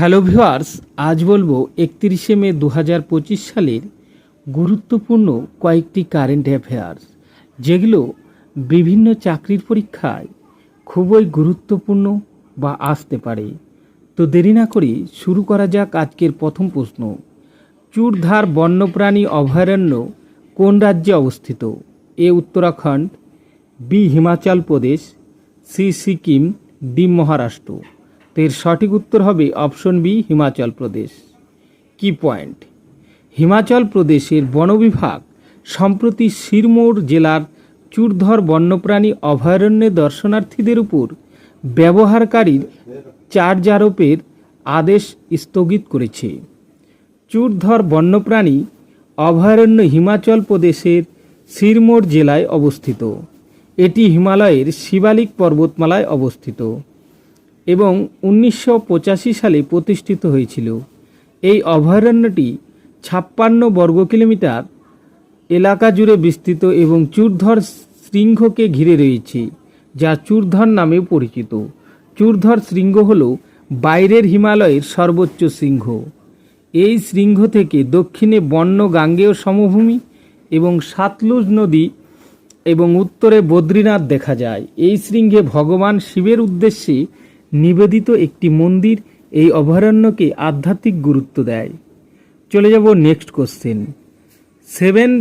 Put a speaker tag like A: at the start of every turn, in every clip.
A: Hello viewers, আজ বলবো 31শে মে 2025 সালের গুরুত্বপূর্ণ কয়েকটি কারেন্ট অ্যাফেয়ার্স, যেগুলো বিভিন্ন চাকরির পরীক্ষায় খুবই গুরুত্বপূর্ণ বা আসতে পারে। তো দেরি না করে শুরু করা যাক আজকের প্রথম প্রশ্ন। চুড়ধার বন্যপ্রাণী অভয়ারণ্য কোন রাজ্যে অবস্থিত? এ Uttarakhand, B Himachal Pradesh, C Sikkim, D Maharashtra. এর সঠিক উত্তর হবে অপশন বি হিমাচল প্রদেশ। কি পয়েন্ট? হিমাচল প্রদেশের বন বিভাগ সম্প্রতি সিরমৌর জেলার চুড়ধর বন্যপ্রাণী অভয়ারণ্যে দর্শনার্থীদের উপর ব্যবহারকারীর চার্জ আরোপের আদেশ স্থগিত করেছে। চুড়ধর বন্যপ্রাণী অভয়ারণ্য হিমাচল প্রদেশের সিরমৌর জেলায় অবস্থিত। এটি হিমালয়ের শিবালিক পর্বতমালায় অবস্থিত এবং 1985 সালে প্রতিষ্ঠিত হয়েছিল। এই অভয়ারণ্যটি 56 বর্গ কিলোমিটার এলাকা জুড়ে বিস্তৃত এবং চুড়ধর শৃঙ্গকে ঘিরে রয়েছে, যা চুড়ধর নামেও পরিচিত। চুড়ধর শৃঙ্গ হল বাইরের হিমালয়ের সর্বোচ্চ শৃঙ্গ। এই শৃঙ্গ থেকে দক্ষিণে বন্য গাঙ্গেয় সমভূমি এবং সাতলুজ নদী এবং উত্তরে বদ্রীনাথ দেখা যায়। এই শৃঙ্গে ভগবান শিবের উদ্দেশ্যে নিবেদিত একটি মন্দির এই অভয়ারণ্যকে আধ্যাত্মিক গুরুত্ব দেয়। চলে যাব নেক্সট কোশ্চেন। 7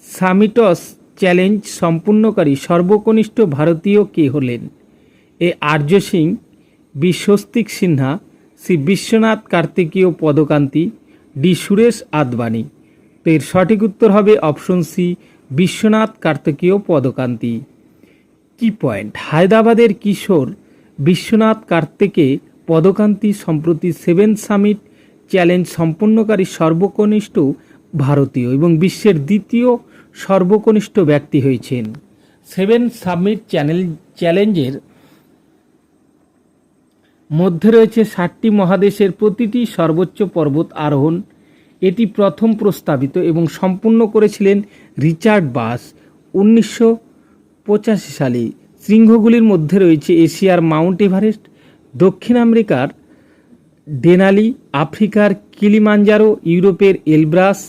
A: সামিটস চ্যালেঞ্জ সম্পূর্ণকারী সর্বকনিষ্ঠ ভারতীয় কে হলেন? A Arya Singh, B Swastik Sinha, C Vishwanath Kartikeya Padakanti, D Suresh Advani. তো এর সঠিক উত্তর হবে অপশন সি বিশ্বনাথ কার্তিকেয় পদকান্তি। কি পয়েন্ট? হায়দ্রাবাদের কিশোর বিশ্বনাথ কার্তিকে পদকান্তি সম্প্রতি 7 সামিট চ্যালেঞ্জ সম্পন্নকারী সর্বকনিষ্ঠ ভারতীয় এবং বিশ্বের দ্বিতীয় সর্বকনিষ্ঠ ব্যক্তি হয়েছেন। 7 সামিট চ্যালেঞ্জের মধ্যে রয়েছে 60টি মহাদেশের প্রতিটি সর্বোচ্চ পর্বত আরোহণ। এটি প্রথম প্রস্তাবিত এবং সম্পূর্ণ করেছিলেন রিচার্ড বাস 1985 সালে। শৃঙ্গগুলির মধ্যে রয়েছে এশিয়ার মাউন্ট এভারেস্ট, দক্ষিণ আমেরিকার ডেনালি, আফ্রিকার কিলিমাঞ্জারো, ইউরোপের এলব্রাস,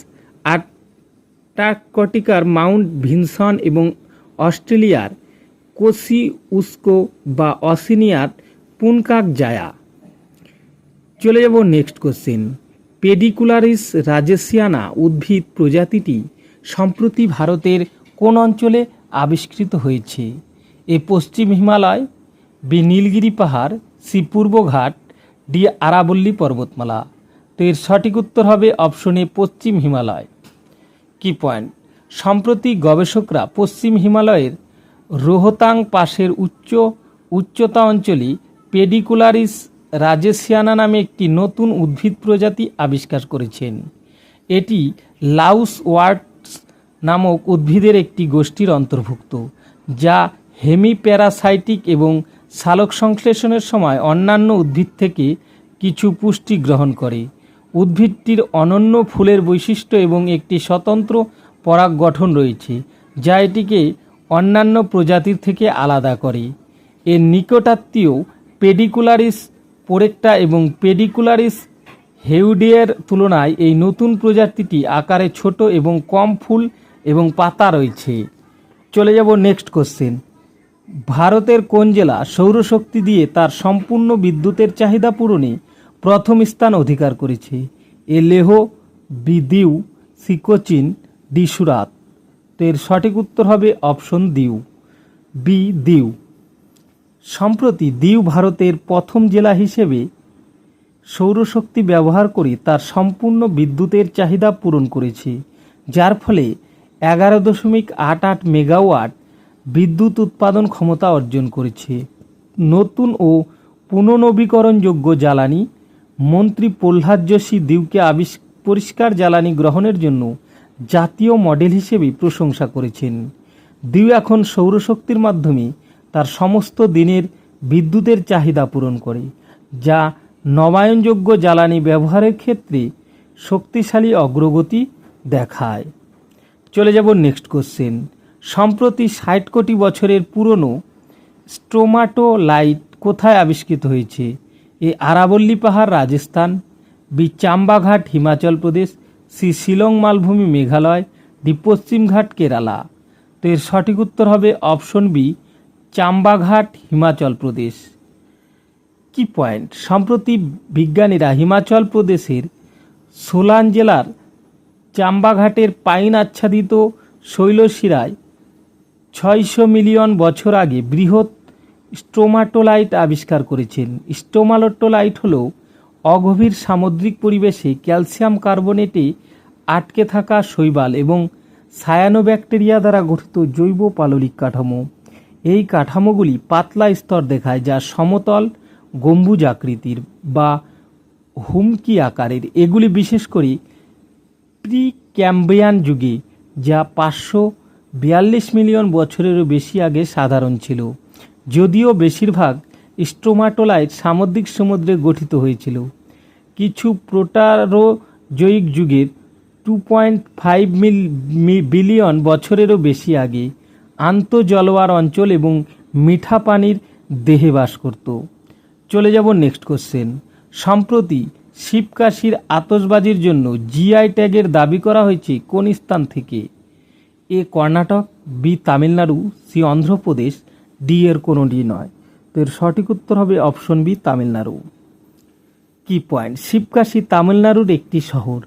A: আন্টার্কটিকার মাউন্ট ভিনসন এবং অস্ট্রেলিয়ার কোসিউস্কো বা অসিনিয়ার পুনকাক জায়া। চলে যাব নেক্সট কোশ্চেন। পেডিকুলারিস রাজেসিয়ানা উদ্ভিদ প্রজাতিটি সম্প্রতি ভারতের কোন অঞ্চলে আবিষ্কৃত হয়েছে? এ পশ্চিম হিমালয়, বি নীলগিরি পাহাড়, সি পূর্বঘাট, ডি আরাবল্লী পর্বতমালা। তো এর সঠিক উত্তর হবে অপশন এ পশ্চিম হিমালয়। কি পয়েন্ট? সম্প্রতি গবেষকরা পশ্চিম হিমালয়ের রোহতাং পাশের উচ্চতা অঞ্চলে পেডিকুলারিস রাজেসিয়ানা নামে একটি নতুন উদ্ভিদ প্রজাতি আবিষ্কার করেছেন। এটি লাউস ওয়ার্টস নামক উদ্ভিদের একটি গোষ্ঠীর অন্তর্ভুক্ত, যা হেমিপ্যারাসাইটিক এবং সালোক সংশ্লেষণের সময় অন্যান্য উদ্ভিদ থেকে কিছু পুষ্টি গ্রহণ করে। উদ্ভিদটির অনন্য ফুলের বৈশিষ্ট্য এবং একটি স্বতন্ত্র পরাগ গঠন রয়েছে, যা এটিকে অন্যান্য প্রজাতির থেকে আলাদা করে। এর নিকটাত্মীয় পেডিকুলারিস পোরেক্টা এবং পেডিকুলারিস হেউডিয়ের তুলনায় এই নতুন প্রজাতিটি আকারে ছোট এবং কম ফুল এবং পাতা রয়েছে। চলে যাব নেক্সট কোশ্চেন। ভারতের কোন জেলা সৌরশক্তি দিয়ে তার সম্পূর্ণ বিদ্যুতের চাহিদা পূরণে প্রথম স্থান অধিকার করেছে? এ লেহ, বি দিউ, সি কোচিন, ডি সুরাত। তো এর সঠিক উত্তর হবে অপশন দিউ, বি দিউ। সম্প্রতি দিউ ভারতের প্রথম জেলা হিসেবে সৌরশক্তি ব্যবহার করে তার সম্পূর্ণ বিদ্যুতের চাহিদা পূরণ করেছে, যার ফলে 11.88 মেগাওয়াট বিদ্যুৎ উৎপাদন ক্ষমতা অর্জন করেছে। নতুন ও পুনর্নবীকরণযোগ্য জ্বালানি মন্ত্রী প্রহ্লাদ যোশী দিউকে পরিষ্কার জ্বালানি গ্রহণের জন্য জাতীয় মডেল হিসেবে প্রশংসা করেছেন। দিউ এখন সৌরশক্তির মাধ্যমে তার সমস্ত দিনের বিদ্যুতের চাহিদা পূরণ করে, যা নবায়নযোগ্য জ্বালানি ব্যবহারের ক্ষেত্রে শক্তিশালী অগ্রগতি দেখায়। চলে যাব নেক্সট কোশ্চেন। সম্প্রতি 60 কোটি বছরের পুরনো স্ট্রোমাটোলাইট কোথায় আবিষ্কৃত হয়েছে? এ আরাবল্লী পাহাড় রাজস্থান, বি চাম্বাঘাট হিমাচল প্রদেশ, সি শিলং মালভূমি মেঘালয়, ডি পশ্চিমঘাট কেরালা। তো এর সঠিক উত্তর হবে অপশন বি চাম্বাঘাট হিমাচল প্রদেশ। কি পয়েন্ট, সম্প্রতি বিজ্ঞানীরা হিমাচল প্রদেশের সোলান জেলার চাম্বাঘাটের পাইন আচ্ছাদিত শৈলশিরায় 600 মিলিয়ন বছর আগে বৃহৎ স্ট্রোমাটোলাইট আবিষ্কার করেছেন। স্ট্রোমাটোলাইট হল অগভীর সামুদ্রিক পরিবেশে ক্যালসিয়াম কার্বনেটে আটকে থাকা শৈবাল এবং সায়ানোব্যাকটেরিয়া দ্বারা গঠিত জৈব পাললিক কাঠামো। এই কাঠামোগুলি পাতলা স্তর দেখায় যা সমতল গম্বুজ আকৃতির বা হুমকি আকারের। এগুলি বিশেষ করে প্রি ক্যাম্ব্রিয়ান যুগে, যা 542 মিলিয়ন বছরেরও বেশি আগে সাধারণ ছিল। যদিও বেশিরভাগ স্ট্রোমাটোলাইট সামুদ্রিক সমুদ্রে গঠিত হয়েছিল, কিছু প্রোটারোজোয়িক যুগের 2.5 বিলিয়ন বছরেরও বেশি আগে আন্তঃজলোয়ার অঞ্চল এবং মিঠা পানির দেহে বাস করত। চলে যাব নেক্সট কোশ্চেন। সম্প্রতি শিবকাশির আতশবাজির জন্য জিআই ট্যাগের দাবি করা হয়েছে কোন স্থান থেকে? A Karnataka, B Tamil Nadu, C Andhra Pradesh, D এর কোনোটি নয়। তো এর সঠিক উত্তর হবে অপশন বি তামিলনাড়ু। কি পয়েন্ট, শিবকাশি তামিলনাড়ুর একটি শহর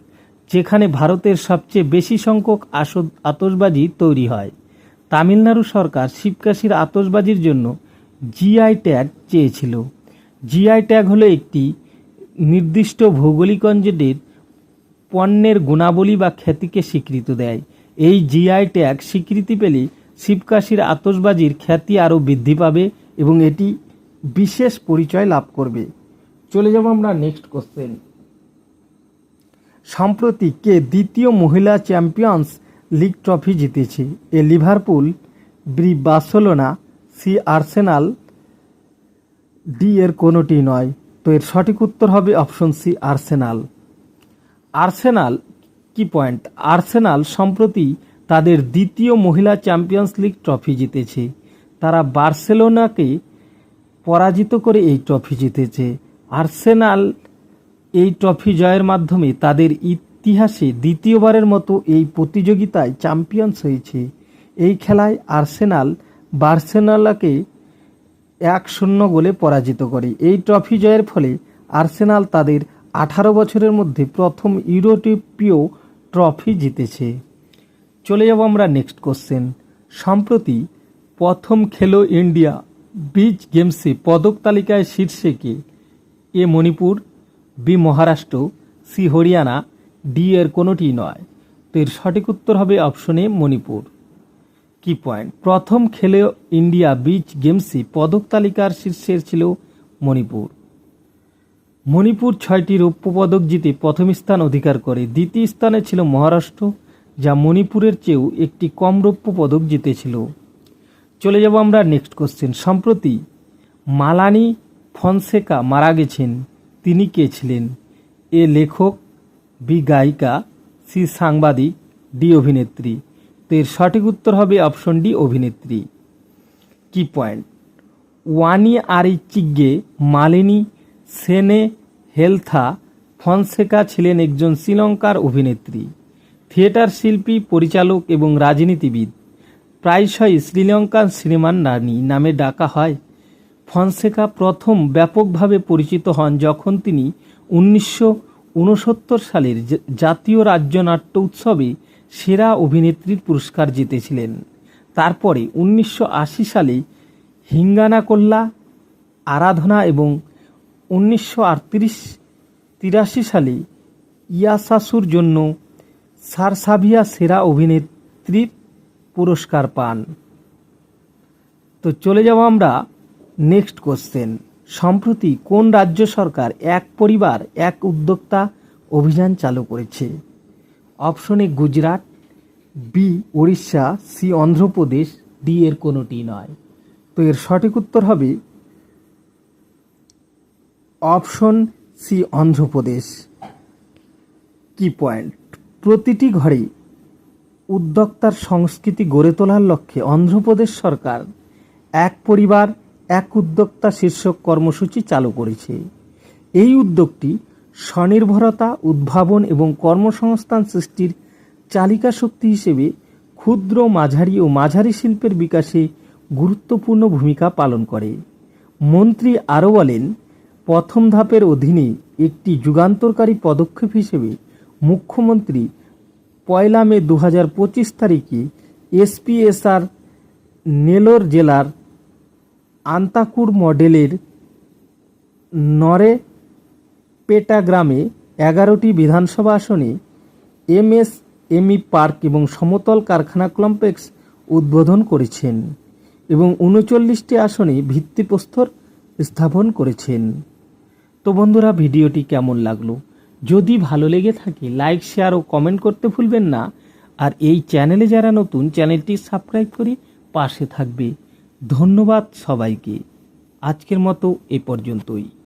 A: যেখানে ভারতের সবচেয়ে বেশি সংখ্যক আতশবাজি তৈরি হয়। তামিলনাড়ু সরকার শিবকাশির আতশবাজির জন্য জিআই ট্যাগ চেয়েছিল। জিআই ট্যাগ হলো একটি নির্দিষ্ট ভৌগোলিক অঞ্চলের পণ্যের গুণাবলী বা খ্যাতিকে স্বীকৃতি দেয়। এই জিআই ট্যাগ স্বীকৃতি পেলে শিবকাশির আতশবাজির খ্যাতি আরও বৃদ্ধি পাবে এবং এটি বিশেষ পরিচয় লাভ করবে। চলে যাব আমরা নেক্সট কোশ্চেন। সম্প্রতি কে দ্বিতীয় মহিলা চ্যাম্পিয়ন্স লিগ ট্রফি জিতেছে? A Liverpool, B Barcelona, C Arsenal, D এর কোনোটি নয়। তো এর সঠিক উত্তর হবে অপশন সি আর্সেনাল। আর্সেনাল কি পয়েন্ট, আর্সেনাল সম্প্রতি তাদের দ্বিতীয় মহিলা চ্যাম্পিয়ন্স লিগ ট্রফি জিতেছে। তারা বার্সেলোনাকে পরাজিত করে এই ট্রফি জিতেছে। আর্সেনাল এই ট্রফি জয়ের মাধ্যমে তাদের ইতিহাসে দ্বিতীয়বারের মতো এই প্রতিযোগিতায় চ্যাম্পিয়ন্স হয়েছে। এই খেলায় আর্সেনাল বার্সেলোনাকে 1-0 গোলে পরাজিত করে। এই ট্রফি জয়ের ফলে আর্সেনাল তাদের 18 বছরের মধ্যে প্রথম ইউরোপীয় ট্রফি জিতেছে। চলে যাব আমরা নেক্সট কোশ্চেন। সম্প্রতি প্রথম খেলো ইন্ডিয়া বিচ গেমসে পদক তালিকায় শীর্ষে কে? A Manipur, B Maharashtra, C Haryana, D এর কোনোটি নয়। তো এর সঠিক উত্তর হবে অপশন এ মণিপুর। কি পয়েন্ট, প্রথম খেলো ইন্ডিয়া বিচ গেমসে পদক তালিকার শীর্ষে ছিল মণিপুর। মণিপুর 6টি রৌপ্য পদক জিতে প্রথম স্থান অধিকার করে। দ্বিতীয় স্থানে ছিল মহারাষ্ট্র, যা মণিপুরের চেয়েও একটি কম রৌপ্য পদক জিতেছিল। চলে যাব আমরা নেক্সট কোশ্চেন। সম্প্রতি মালানি ফনসেকা মারা গেছেন, তিনি কে ছিলেন? এ লেখক, বি গায়িকা, সি সাংবাদিক, ডি অভিনেত্রী। তো এর সঠিক উত্তর হবে অপশন ডি অভিনেত্রী। কি পয়েন্ট, ওয়ানি আরিচিগে মালিনী সেনে হেলথা ফনসেকা ছিলেন একজন শ্রীলঙ্কার অভিনেত্রী, থিয়েটার শিল্পী, পরিচালক এবং রাজনীতিবিদ। প্রায়শই শ্রীলঙ্কান সিনেমার রানী নামে ডাকা হয়। ফনসেকা প্রথম ব্যাপকভাবে পরিচিত হন যখন তিনি 1969 সালের জাতীয় রাজ্য নাট্য উৎসবে সেরা অভিনেত্রীর পুরস্কার জিতেছিলেন। তারপরে 1980 সালে হিঙ্গানাকোল্লা, আরাধনা এবং 1983 সালে ইয়াসাসুর জন্য সারসাভিয়া সেরা অভিনেত্রীর পুরস্কার পান। তো চলে যাব আমরা নেক্সট কোশ্চেন। সম্প্রতি কোন রাজ্য সরকার এক পরিবার এক উদ্যোক্তা অভিযান চালু করেছে? Option A Gujarat, B Odisha, C Andhra Pradesh, D এর কোনোটি নয়। তো এর সঠিক উত্তর হবে অপশন সি অন্ধ্রপ্রদেশ। কি পয়েন্ট, প্রতিটি ঘরে উদ্যোক্তার সংস্কৃতি গড়ে তোলার লক্ষ্যে অন্ধ্রপ্রদেশ সরকার এক পরিবার এক উদ্যোক্তা শীর্ষক কর্মসূচি চালু করেছে। এই উদ্যোগটি স্বনির্ভরতা, উদ্ভাবন এবং কর্মসংস্থান সৃষ্টির চালিকা শক্তি হিসেবে ক্ষুদ্র, মাঝারি ও মাঝারি শিল্পের বিকাশে গুরুত্বপূর্ণ ভূমিকা পালন করে। মন্ত্রী আরও বলেন, প্রথম ধাপের অধীনে একটি যুগান্তকারী পদক্ষেপ হিসেবে মুখ্যমন্ত্রী 1 মে 2025 তারিখে এসপিএসআর নেলোর জেলার আন্তাকুর মডেলের নরেপেটা গ্রামে 11টি বিধানসভা আসনে এমএসএমই পার্ক এবং সমতল কারখানা কমপ্লেক্স উদ্বোধন করেছেন এবং 39টি আসনে ভিত্তিপ্রস্তর স্থাপন করেছেন। তো বন্ধুরা, ভিডিওটি কেমন লাগলো? যদি ভালো লেগে থাকে লাইক, শেয়ার ও কমেন্ট করতে ভুলবেন না। আর এই চ্যানেলে যারা নতুন, চ্যানেলটি সাবস্ক্রাইব করে পাশে থাকবে। ধন্যবাদ সবাইকে। আজকের মতো এ পর্যন্তই।